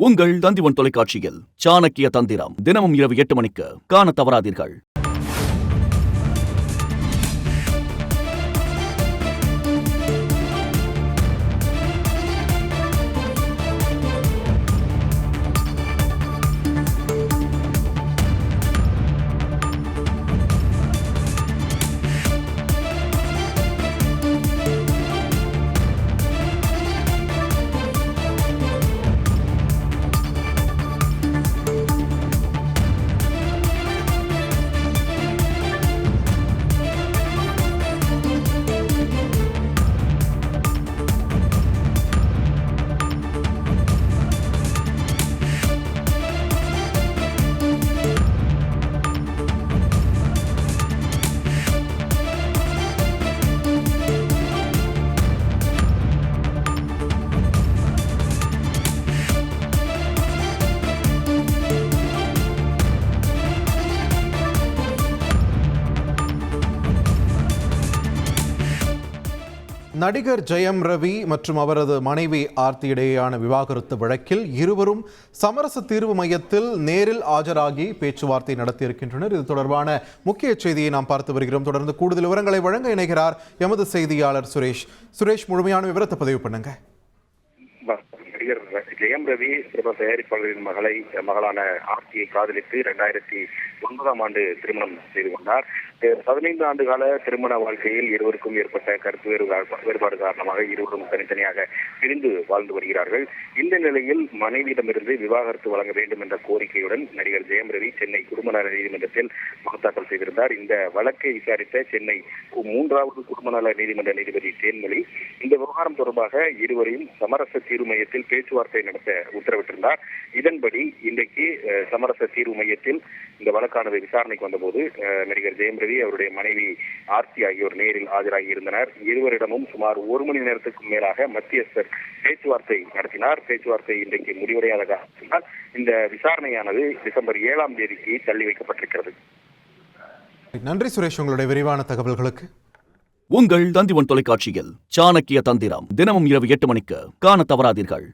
உங்கள் தந்திவன் தொலைக்காட்சியில் சாணக்கிய தந்திரம் தினமும் இரவு 8 மணிக்கு காண தவறாதீர்கள். நடிகர் ஜெயம் ரவி மற்றும் அவரது மனைவி ஆர்த்தி இடையேயான விவாகரத்து வழக்கில் இருவரும் சமரச தீர்வு மையத்தில் நேரில் ஆஜராகி பேச்சுவார்த்தை நடத்தியிருக்கின்றனர். இது தொடர்பான முக்கிய செய்தியை நாம் பார்த்து வருகிறோம். தொடர்ந்து கூடுதல் விவரங்களை வழங்க இணைகிறார் எமது செய்தியாளர் சுரேஷ். முழுமையான விவரத்தை பதிவு பண்ணுங்க. நடிகர் ஜெயம் ரவி பிரபல தயாரிப்பாளரின் மகளான ஆர்த்தியை காதலித்து 2009ஆம் ஆண்டு திருமணம் செய்து கொண்டார். 15 ஆண்டு கால திருமண வாழ்க்கையில் இருவருக்கும் ஏற்பட்ட கருத்து வேறுபாடு காரணமாக இருவரும் தனித்தனியாக பிரிந்து வாழ்ந்து வருகிறார்கள். இந்த நிலையில் மனைவியிடமிருந்து விவாகரத்து வழங்க வேண்டும் என்ற கோரிக்கையுடன் நடிகர் ஜெயம் ரவி சென்னை குடும்ப நல நீதிமன்றத்தில் மனு தாக்கல் செய்திருந்தார். இந்த வழக்கை விசாரித்த சென்னை 3வது குடும்ப நல நீதிமன்ற நீதிபதி தேன்மொழி இந்த விவகாரம் தொடர்பாக இருவரையும் சமரச தீர்வு மையத்தில் பேச்சுவார்த்தை நடத்த உத்தரவிட்டிருந்தார். இதன்படி இன்றைக்கு சமரச தீர்வு மையத்தில் இந்த வழக்கானது விசாரணைக்கு வந்தபோது நடிகர் ஜெயம் ரவி அவருடைய மனைவி ஆர்த்தி ஆகியோர் நேரில் ஆஜராகி இருந்தனர். இருவரிடமும் சுமார் 1 மணி நேரத்துக்கும் மேலாக மத்தியஸ்தர் பேச்சுவார்த்தை நடத்தினார். பேச்சுவார்த்தை இன்றைக்கு முடிவடையாத காரணத்தினால் இந்த விசாரணையானது டிசம்பர் 7ஆம் தேதிக்கு தள்ளி வைக்கப்பட்டிருக்கிறது. நன்றி சுரேஷ், உங்களுடைய விரிவான தகவல்களுக்கு. உங்கள் தந்திவன் தொலைக்காட்சியில் சாணக்கிய தந்திரம் தினமும் இரவு 8 மணிக்கு காண தவறாதீர்கள்.